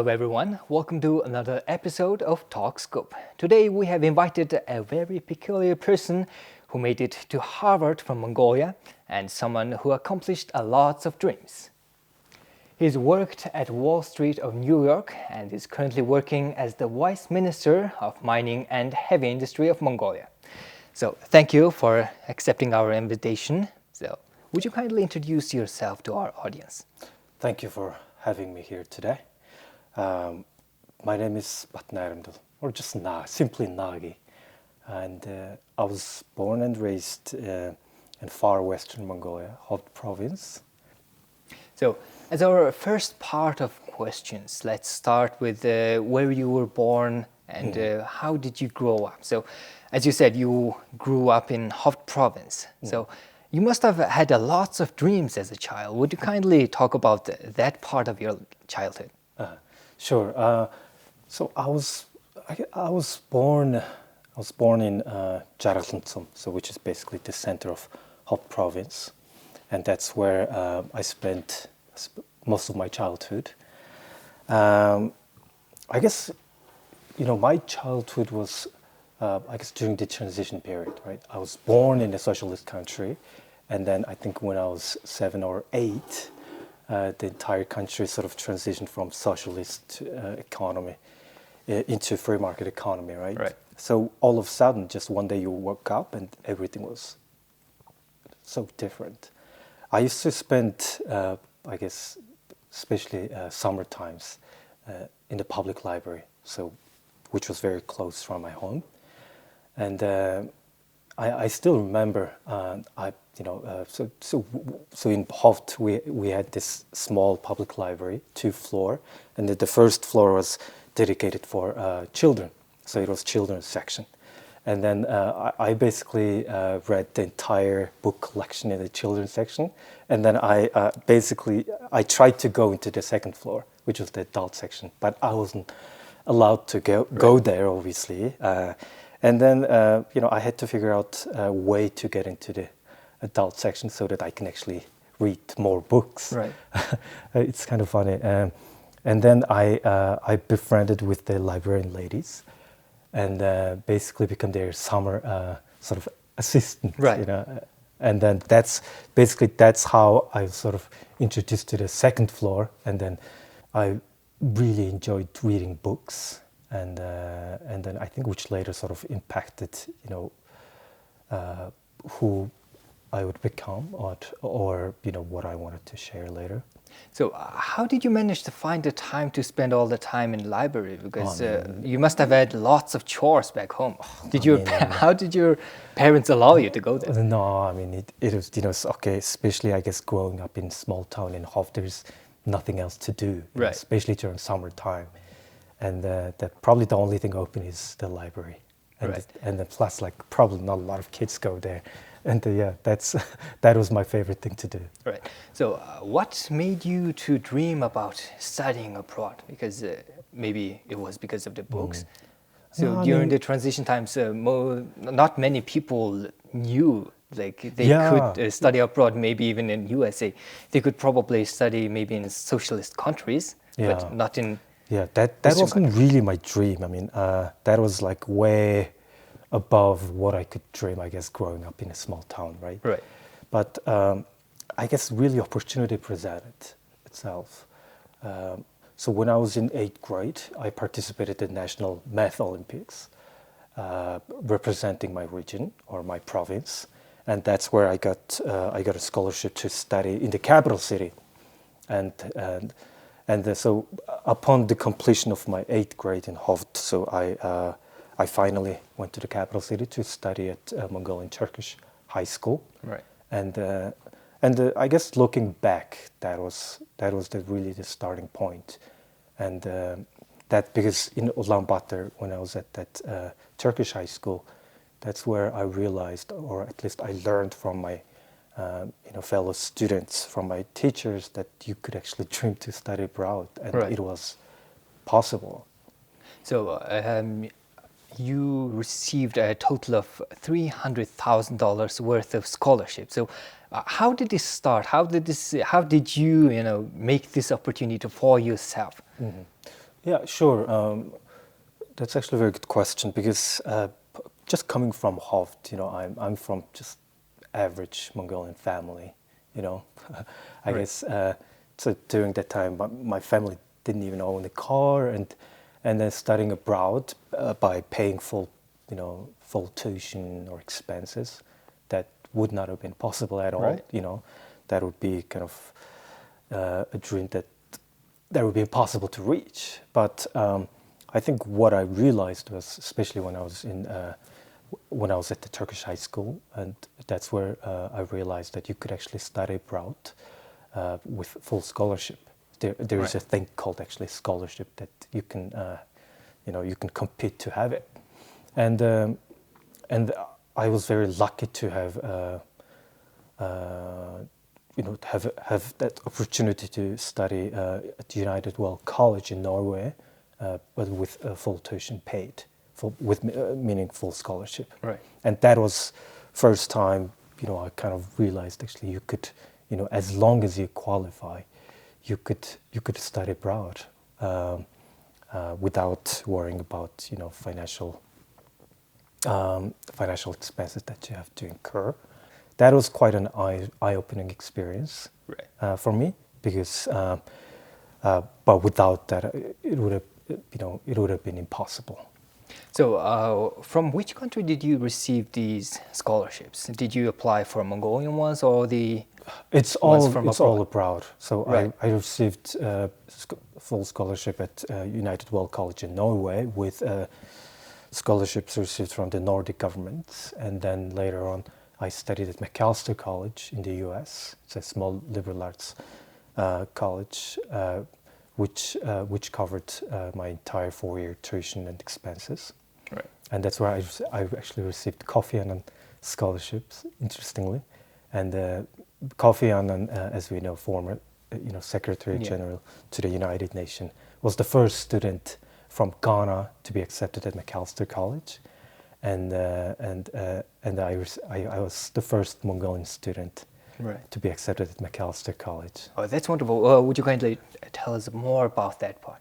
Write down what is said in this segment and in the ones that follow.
Hello everyone, welcome to another episode of Talk Scope. Today we have invited a very peculiar person who made it to Harvard from Mongolia and someone who accomplished a lot of dreams. He's worked at Wall Street of New York and is currently working as the Vice Minister of Mining and Heavy Industry of Mongolia. So thank you for accepting our invitation. So would you kindly introduce yourself to our audience? Thank you for having me here today. My name is Batnairamdal, or just simply Nagi. And I was born and raised in far western Mongolia, Hoth province. So, as our first part of questions, let's start with where you were born and how did you grow up? So, as you said, you grew up in Hoth province. So, you must have had lots of dreams as a child. Would you kindly talk about that part of your childhood? Sure. So I was born in Jarakluntsum, so which is basically the center of Hoth province, and that's where I spent most of my childhood. I guess my childhood was during the transition period, right? I was born in a socialist country, and then I think when I was 7 or 8. The entire country sort of transitioned from socialist economy into free market economy, right? Right. So all of a sudden, just one day you woke up and everything was so different. I used to spend, especially summer times, in the public library, which was very close from my home, and I still remember. So in Hoft we had this small public library, 2-floor, and the first floor was dedicated for children. So it was children's section, and then I basically read the entire book collection in the children's section, and then I tried to go into the second floor, which was the adult section, but I wasn't allowed to go there, obviously. And then I had to figure out a way to get into the adult section so that I can actually read more books. Right. It's kind of funny. And then I befriended with the librarian ladies, and basically become their summer sort of assistant. Right. And then that's how I was sort of introduced to the second floor, and then I really enjoyed reading books. And then I think which later sort of impacted, who I would become or what I wanted to share later. So how did you manage to find the time to spend all the time in the library? Because you must have had lots of chores back home. How did your parents allow you to go there? No, I mean, it was, okay, especially I guess growing up in small town in Hof, there's nothing else to do, right. Especially during summertime. And that probably the only thing open is the library, and right. And then plus probably not a lot of kids go there, and that was my favorite thing to do. Right. So what made you to dream about studying abroad? Because maybe it was because of the books. So during the transition times, not many people knew they could study abroad. Maybe even in USA, they could probably study maybe in socialist countries, but not in. Yeah, that wasn't really my dream. I mean, that was like way above what I could dream, I guess, growing up in a small town, right? Right. But I guess really opportunity presented itself. So when I was in 8th grade, I participated in National Math Olympics, representing my region or my province, and that's where I got a scholarship to study in the capital city, and so upon the completion of my 8th grade in Hoft, so I finally went to the capital city to study at Mongolian Turkish high school. Right. And I guess looking back, that was really the starting point. And that because in Ulaanbaatar, when I was at that Turkish high school, that's where I realized, or at least I learned from my fellow students, from my teachers, that you could actually dream to study abroad, and right. It was possible. So you received a total of $300,000 worth of scholarship. So how did this start? How did you make this opportunity for yourself? Mm-hmm. Yeah, sure. That's actually a very good question because just coming from Hovd, I'm from just average Mongolian family, you know. I Right. guess so. During that time, my family didn't even own a car, and then studying abroad by paying full tuition or expenses, that would not have been possible at all. Right. That would be kind of a dream that would be impossible to reach. But I think what I realized was, especially when I was at the Turkish high school, and that's where I realized that you could actually study abroad with full scholarship. There is Right. a thing called actually scholarship that you can compete to have it, and I was very lucky to have that opportunity to study at the United World College in Norway, but with full tuition paid, meaning full scholarship. Right. And that was first time I kind of realized actually you could, as long as you qualify, you could study abroad without worrying about financial expenses that you have to incur. That was quite an eye-opening experience Right. for me because, but without that, it would have been impossible. So, from which country did you receive these scholarships? Did you apply for Mongolian ones or the It's ones all from it's abroad? all abroad. So Right. I received full scholarship at United World College in Norway with scholarships received from the Nordic governments, and then later on I studied at McAllister College in the U.S. It's a small liberal arts college, which covered my entire 4-year tuition and expenses. Right. And that's where I actually received Kofi Annan scholarships, interestingly. And Kofi Annan, as we know, former Secretary Yeah. General to the United Nations, was the first student from Ghana to be accepted at McAllister College, and I was the first Mongolian student Right. to be accepted at McAllister College. Oh, that's wonderful. Would you kindly tell us more about that part?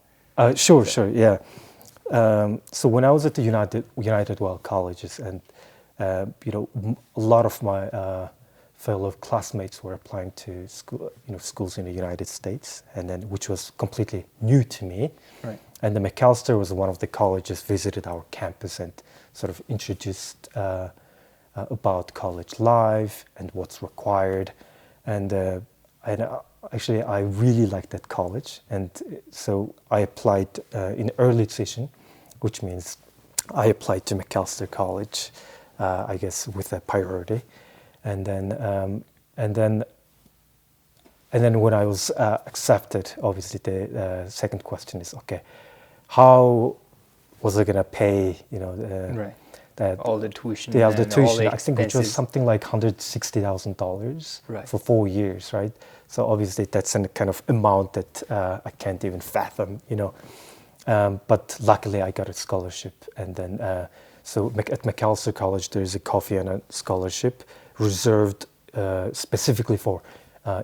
Sure, yeah. So when I was at the United World Colleges, and a lot of my fellow classmates were applying to schools in the United States, and then which was completely new to me. Right. And the McAllister was one of the colleges visited our campus and sort of introduced about college life and what's required, and actually I really liked that college, and so I applied in early decision, which means I applied to McAllister College, I guess with a priority, and then when I was accepted, obviously the second question is, okay, how was I gonna pay? Right. That All the tuition. the and all tuition, the I think, which was expenses. something like $160,000 Right. for 4 years, right? So obviously that's a kind of amount that I can't even fathom, But luckily I got a scholarship, and then so at McAllister College there is a Kofi Annan scholarship reserved specifically for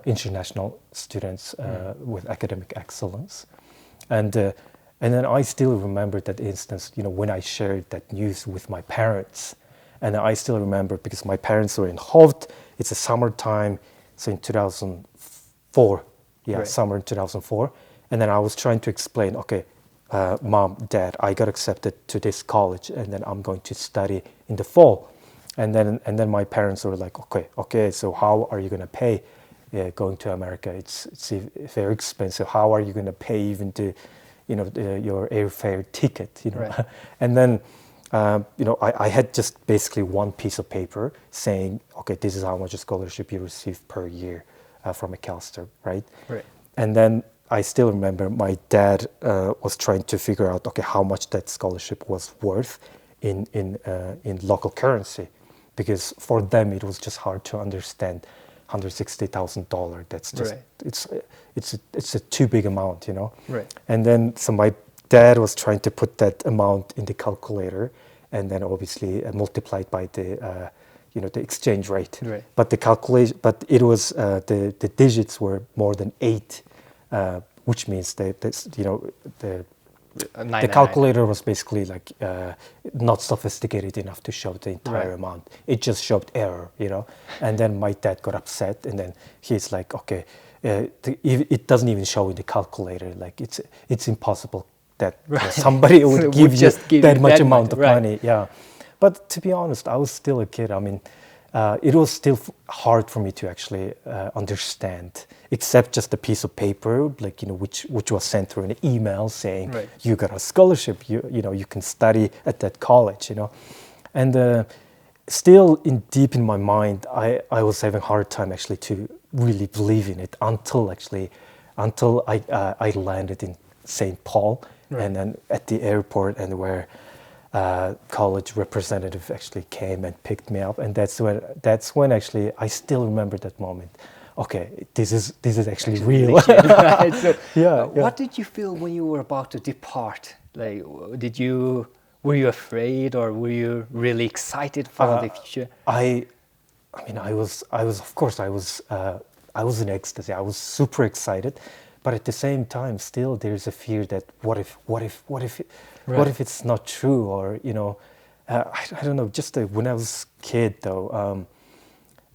international students with academic excellence, and then I still remember that instance, when I shared that news with my parents. And I still remember because my parents were in Hovd. It's a summertime, so in 2004. Yeah, Right. summer in 2004. And then I was trying to explain, okay, Mom, Dad, I got accepted to this college, and then I'm going to study in the fall. And then my parents were like, okay, so how are you going to pay going to America? It's very expensive. How are you going to pay even to your airfare ticket, Right. And then, I had just basically one piece of paper saying, okay, this is how much a scholarship you receive per year from McAllister, right? Right. And then I still remember my dad was trying to figure out, okay, how much that scholarship was worth in local currency, because for them it was just hard to understand $160,000. That's just Right. it's a too big amount, Right. And then so my dad was trying to put that amount in the calculator, and then obviously multiplied by the exchange rate. Right. But the calculation, but it was the digits were more than 8, which means that the The 999. calculator was basically like not sophisticated enough to show the entire Right. amount. It just showed error, And then my dad got upset, and then he's like, "Okay, it doesn't even show in the calculator. Like it's impossible that somebody would So give just give that you much that amount much, of right. money." Yeah, but to be honest, I was still a kid. I mean, it was still hard for me to actually understand, except just a piece of paper, like which was sent through an email saying Right. you got a scholarship. You can study at that college. And still deep in my mind, I was having a hard time actually to really believe in it until I landed in St. Paul. Right. And then at the airport, and where college representative actually came and picked me up, and that's when actually I still remember that moment. Okay, this is actually real. Right. So, Yeah, what did you feel when you were about to depart? Like, were you afraid, or were you really excited for the future? I mean, I was of course I was in ecstasy. I was super excited, but at the same time, still there's a fear that what if it's not true, or I don't know. Just when I was a kid, though,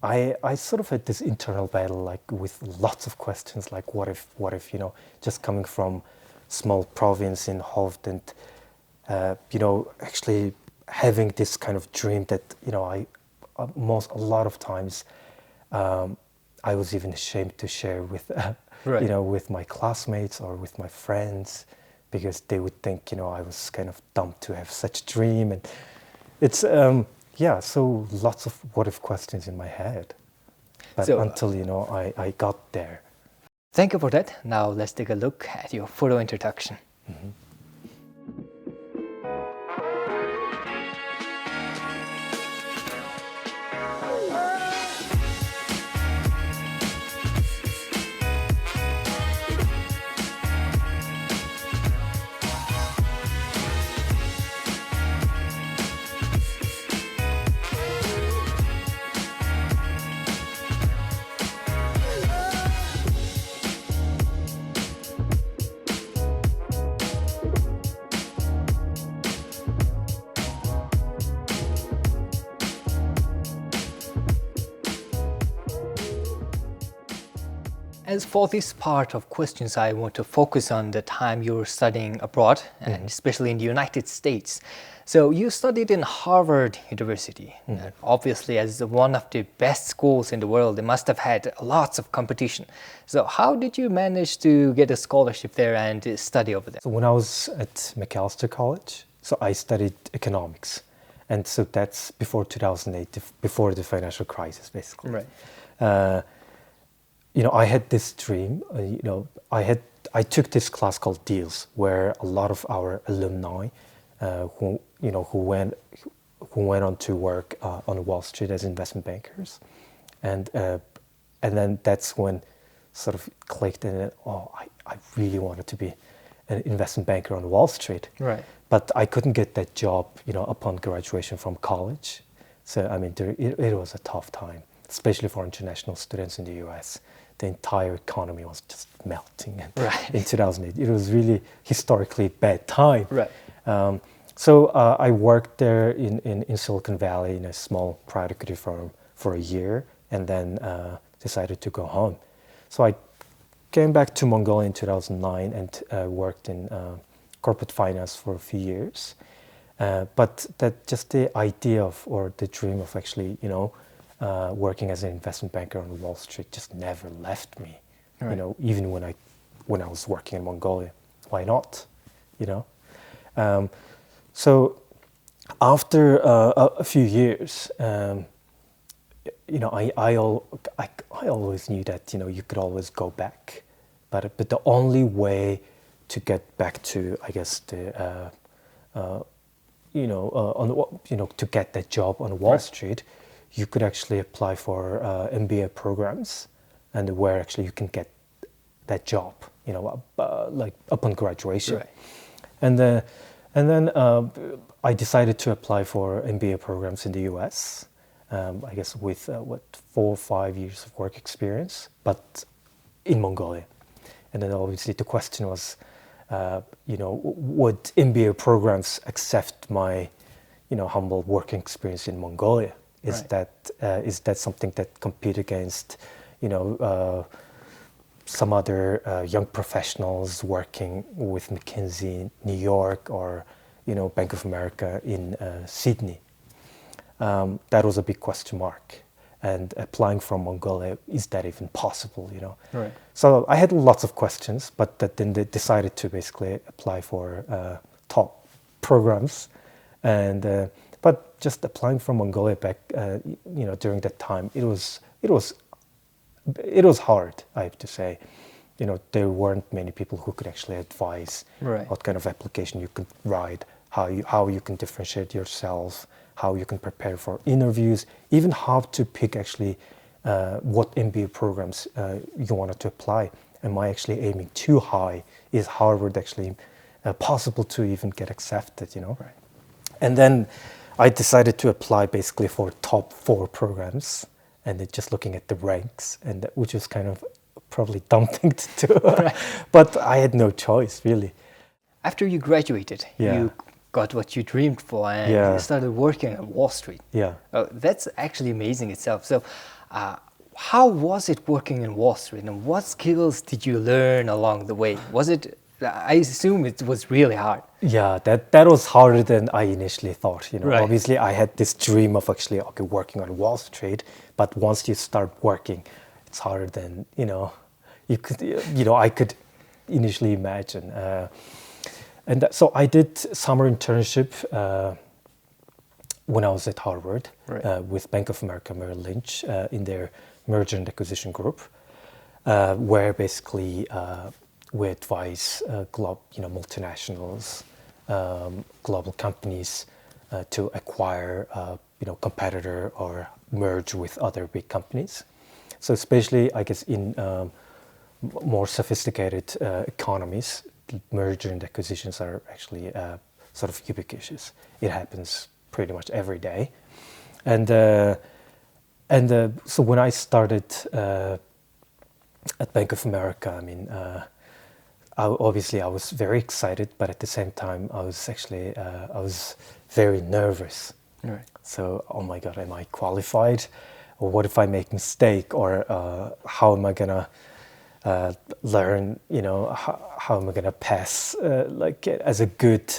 I sort of had this internal battle, like with lots of questions, like what if just coming from small province in Hovd, and actually having this kind of dream that a lot of times I was even ashamed to share with Right. with my classmates or with my friends, because they would think I was kind of dumb to have such a dream. And it's so lots of what if questions in my head, but So- until I got there. Thank you for that. Now let's take a look at your photo introduction. As for this part of questions, I want to focus on the time you were studying abroad, and especially in the United States. So you studied in Harvard University. And obviously, as one of the best schools in the world, they must have had lots of competition. So how did you manage to get a scholarship there and study over there? So when I was at Macalester College, so I studied economics, and so that's before 2008, before the financial crisis, basically. Right. I had this dream. I took this class called Deals, where a lot of our alumni, who went on to work on Wall Street as investment bankers, and then that's when sort of clicked, and then, I really wanted to be an investment banker on Wall Street. Right. But I couldn't get that job, upon graduation from college. So I mean, it was a tough time, especially for international students in the U.S. The entire economy was just melting. And Right. in 2008, it was really historically bad time. Right. So I worked there in Silicon Valley in a small private equity firm for a year, and then decided to go home. So I came back to Mongolia in 2009 and worked in corporate finance for a few years. But that just the idea of, or the dream of actually, working as an investment banker on Wall Street just never left me. Right. Even when I was working in Mongolia, why not? So after a few years, I always knew that you could always go back, but the only way to get back to, I guess, the to get that job on Wall Right. Street, you could actually apply for MBA programs, and where actually you can get that job, like upon graduation. Right. And then I decided to apply for MBA programs in the U.S. I guess with 4 or 5 years of work experience, but in Mongolia. And then obviously the question was, would MBA programs accept my, humble working experience in Mongolia? Right. Is that something that compete against, some other young professionals working with McKinsey in New York or, Bank of America in Sydney? That was a big question mark. And applying from Mongolia, is that even possible? Right. So I had lots of questions, but then they decided to basically apply for top programs, and but just applying from Mongolia back, during that time, it was hard. I have to say, there weren't many people who could actually advise Right. what kind of application you could write, how you can differentiate yourself, how you can prepare for interviews, even how to pick actually what MBA programs you wanted to apply. Am I actually aiming too high? Is Harvard actually possible to even get accepted? Right. And then I decided to apply basically for top 4 programs, and then just looking at the ranks, and which was kind of probably dumb thing to do, Right. but I had no choice really. After you graduated, Yeah. you got what you dreamed for and Yeah. started working on Wall Street. Yeah. That's actually amazing itself. So, how was it working in Wall Street, and what skills did you learn along the way? Was it? I assume it was really hard. Yeah, that was harder than I initially thought. Right. Obviously, I had this dream of actually working on Wall Street, but once you start working, it's harder than I could initially imagine. So I did summer internship when I was at Harvard, Right. with Bank of America Merrill Lynch in their merger and acquisition group, where basically we advise multinationals, global companies to acquire competitor or merge with other big companies. So especially, I guess, in more sophisticated economies, merger and acquisitions are actually sort of ubiquitous. It happens pretty much every day, and so when I started at Bank of America, I mean, obviously I was very excited, but at the same time I was very nervous. Right. So, oh my God, am I qualified? Or what if I make mistake? Or how am I gonna learn? How am I gonna pass as a good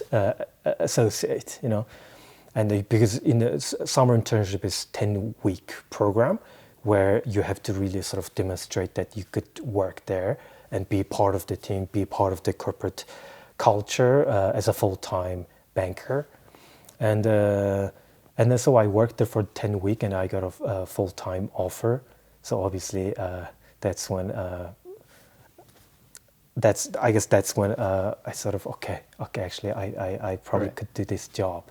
associate? And because in the summer internship is 10-week program where you have to really sort of demonstrate that you could work there and be part of the team, be part of the corporate culture as a full-time banker. And then so I worked there for 10 weeks and I got a full-time offer. So obviously that's when I sort of actually I probably Right. could do this job.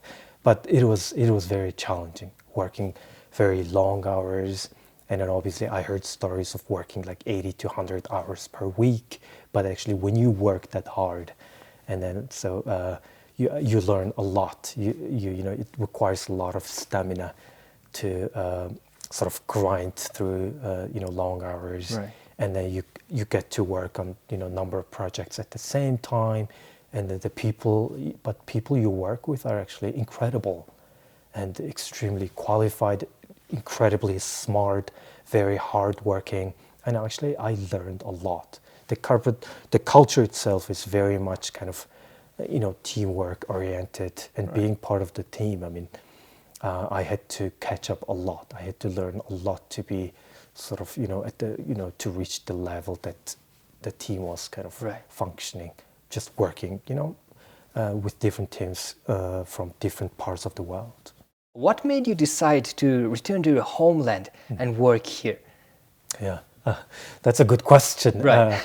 But it was very challenging, working very long hours. And then obviously I heard stories of working like 80 to 100 hours per week. But actually when you work that hard, and then so you learn a lot. It requires a lot of stamina to sort of grind through long hours. Right. And then you get to work on number of projects at the same time. And then the people you work with are actually incredible and extremely qualified, incredibly smart, very hardworking. And actually, I learned a lot. The culture itself is very much kind of, teamwork oriented and Right. being part of the team. I mean, I had to catch up a lot. I had to learn a lot to be sort of, to reach the level that the team was kind of Right. functioning, just working, with different teams from different parts of the world. What made you decide to return to your homeland and work here? Yeah, that's a good question. Right.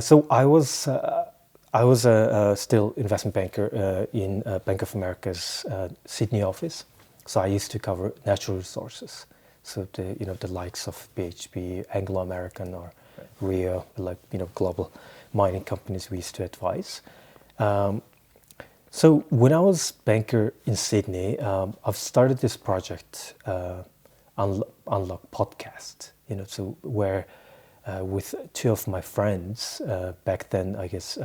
So I was a still investment banker in Bank of America's Sydney office. So I used to cover natural resources. So the likes of BHP, Anglo American, or Rio, global mining companies we used to advise. So when I was banker in Sydney, I've started this project, Unlock Podcast. So where with two of my friends back then, I guess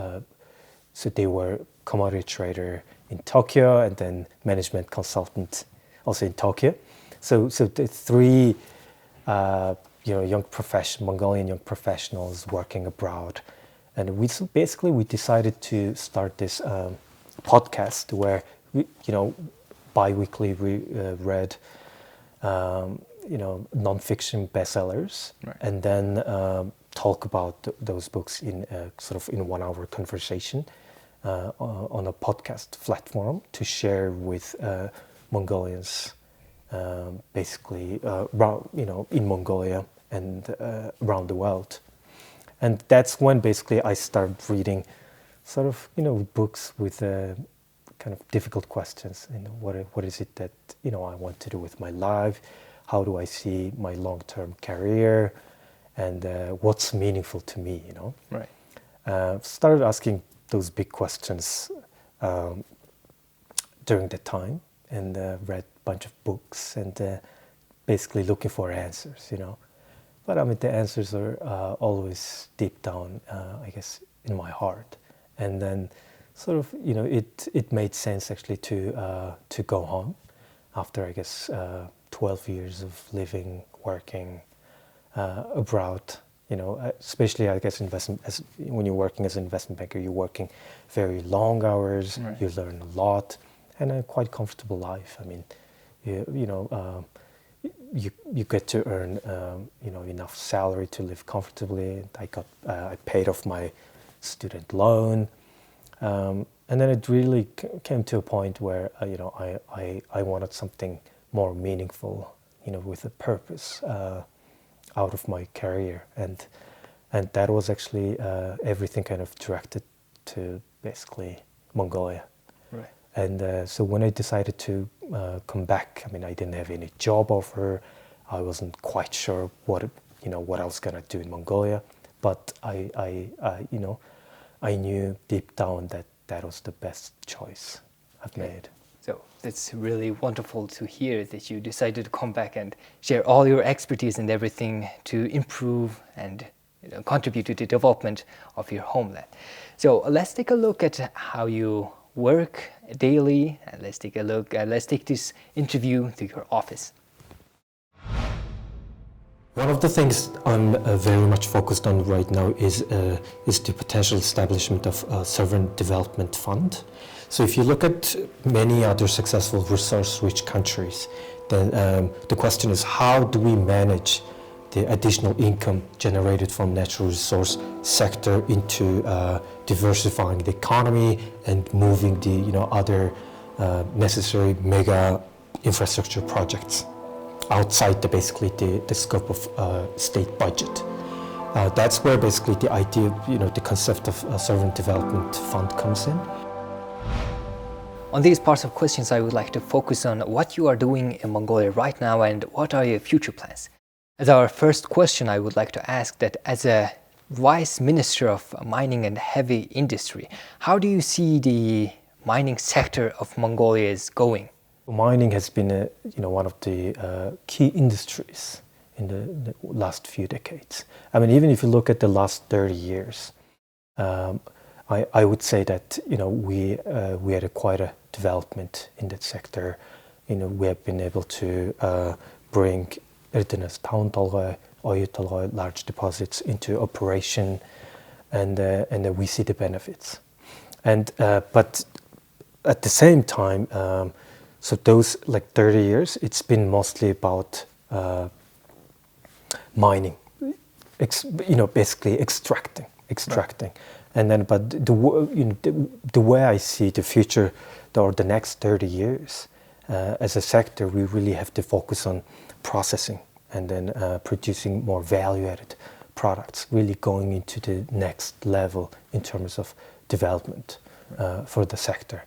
So they were commodity trader in Tokyo and then management consultant also in Tokyo. So the three Mongolian young professionals working abroad, and we decided to start this podcast where we, bi-weekly we read non-fiction bestsellers, Right. and then talk about those books in sort of in 1 hour conversation on a podcast platform to share with Mongolians, basically in Mongolia and around the world. And that's when basically I started reading sort of books with kind of difficult questions. What is it that I want to do with my life? How do I see my long-term career? And what's meaningful to me? Right. Started asking those big questions during that time, and read a bunch of books and basically looking for answers. But I mean, the answers are always deep down, I guess, in my heart. And then, sort of, it made sense actually to go home after, I guess, 12 years of living, working abroad. Especially, I guess, when you're working as an investment banker, you're working very long hours. Right. You learn a lot, and a quite comfortable life. I mean, you get to earn enough salary to live comfortably. I paid off my student loan, and then it really came to a point where I wanted something more meaningful, with a purpose out of my career, and that was actually everything kind of directed to basically Mongolia. Right. And so when I decided to come back, I mean, I didn't have any job offer. I wasn't quite sure what I was gonna do in Mongolia, but I knew deep down that was the best choice I've made. So that's really wonderful to hear that you decided to come back and share all your expertise and everything to improve and contribute to the development of your homeland. So let's take a look at how you work daily, and let's take this interview to your office. One of the things I'm very much focused on right now is the potential establishment of a sovereign development fund. So if you look at many other successful resource-rich countries, then the question is, how do we manage the additional income generated from natural resource sector into diversifying the economy and moving the other necessary mega infrastructure projects outside the scope of state budget. That's where basically the idea, the concept of a sovereign development fund comes in. On these parts of questions, I would like to focus on what you are doing in Mongolia right now and what are your future plans. As our first question, I would like to ask that as a Vice Minister of Mining and Heavy Industry, how do you see the mining sector of Mongolia is going? Mining has been one of the key industries in the last few decades. I mean, even if you look at the last 30 years, I would say that we had quite a development in that sector. We have been able to bring large deposits into operation, and we see the benefits. And but at the same time, so those 30 years, it's been mostly about mining, basically extracting. Right. And then, but the way I see the future, or the next 30 years, as a sector, we really have to focus on processing and then producing more value-added products, really going into the next level in terms of development for the sector.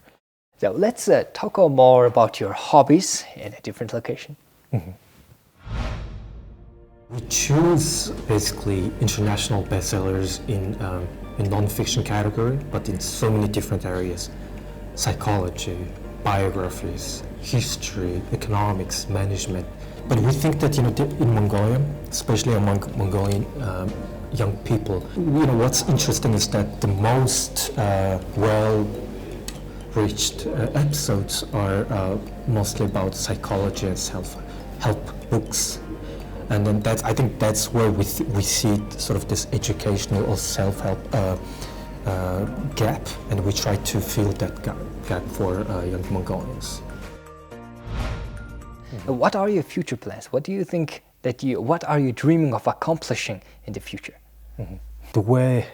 So let's talk more about your hobbies in a different location. Mm-hmm. We choose basically international bestsellers in non-fiction category, but in so many different areas: psychology, biographies, history, economics, management. But we think that in Mongolia, especially among Mongolian young people. What's interesting is that the most well-reached episodes are mostly about psychology and self-help books. And then I think that's where we see sort of this educational or self-help gap, and we try to fill that gap for young Mongolians. What are your future plans? What do you think what are you dreaming of accomplishing in the future? The way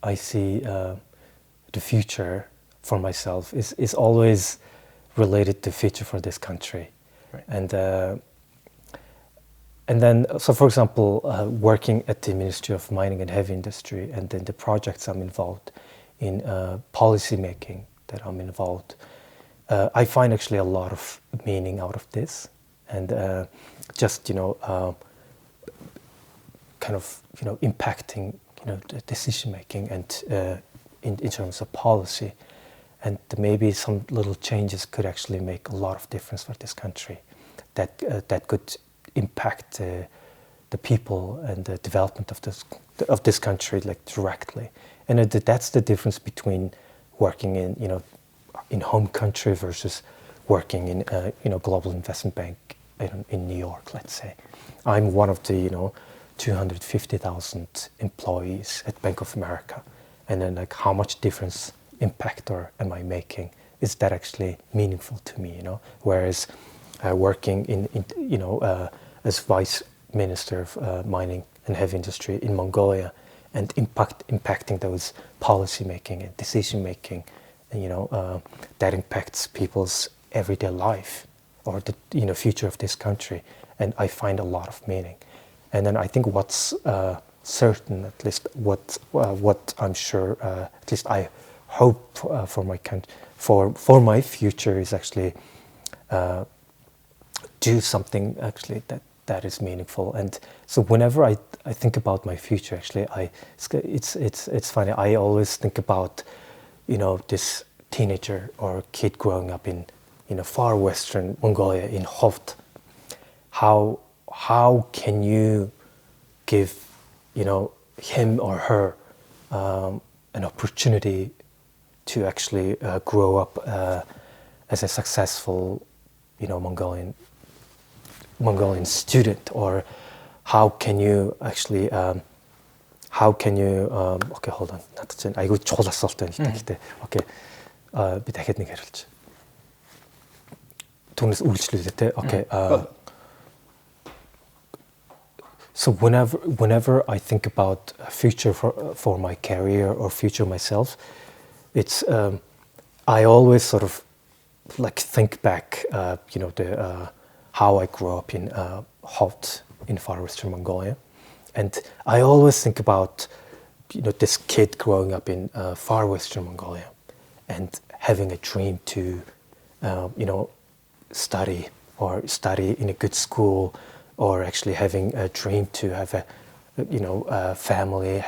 I see the future for myself is always related to future for this country. Right. And then, so for example, working at the Ministry of Mining and Heavy Industry, and then the projects I'm involved in, policy making that I'm involved, I find actually a lot of meaning out of this, and just kind of impacting the decision making and in terms of policy, and maybe some little changes could actually make a lot of difference for this country, that could impact the people and the development of this country like directly. And that's the difference between working in home country versus working in global investment bank in New York, let's say. I'm one of the 250,000 employees at Bank of America, and then like how much difference impact or am I making? Is that actually meaningful to me? Whereas working in as Vice Minister of Mining and Heavy Industry in Mongolia, and impacting those policy making and decision making, that impacts people's everyday life or the future of this country, and I find a lot of meaning. And then I think what's certain, at least what I'm sure, at least I hope for my country, for my future, is actually do something actually that is meaningful. And so whenever I think about my future, actually, it's funny. I always think about this teenager or kid growing up in far western Mongolia in Hovt. How can you give him or her an opportunity to actually grow up as a successful Mongolian student, or how can you actually okay, hold on. 이거 졸랐어 일단 okay. Би дахиад нэг хариулж. Түүнээс үйлчлүүлээ. Okay. So whenever I think about a future for my career or future myself, it's I always sort of like think back, how I grew up in Hovt in far western Mongolia, and I always think about this kid growing up in far western Mongolia and having a dream to study in a good school, or actually having a dream to have a family,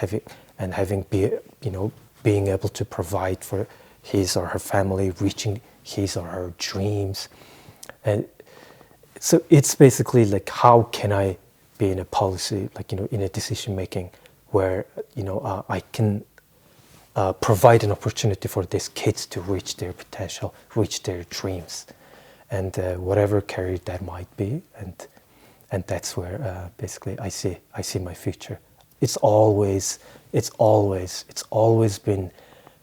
being able to provide for his or her family, reaching his or her dreams. And so it's basically like, how can I be in a policy, like in a decision making, where I can provide an opportunity for these kids to reach their potential, reach their dreams, and whatever career that might be, and that's where basically I see my future. It's always been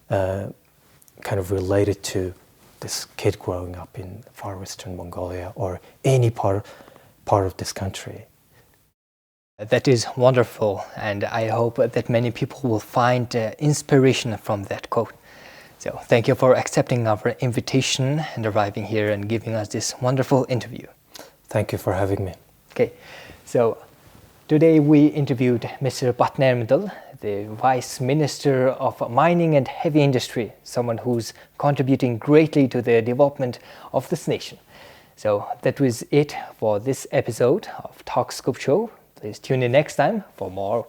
kind of related to this kid growing up in far western Mongolia or any part of this country. That is wonderful, and I hope that many people will find inspiration from that quote. So thank you for accepting our invitation and arriving here and giving us this wonderful interview. Thank you for having me. Okay, so today we interviewed Mr. Batnairamdal, the Vice Minister of Mining and Heavy Industry, someone who's contributing greatly to the development of this nation. So that was it for this episode of Talk Scoop Show. Please tune in next time for more.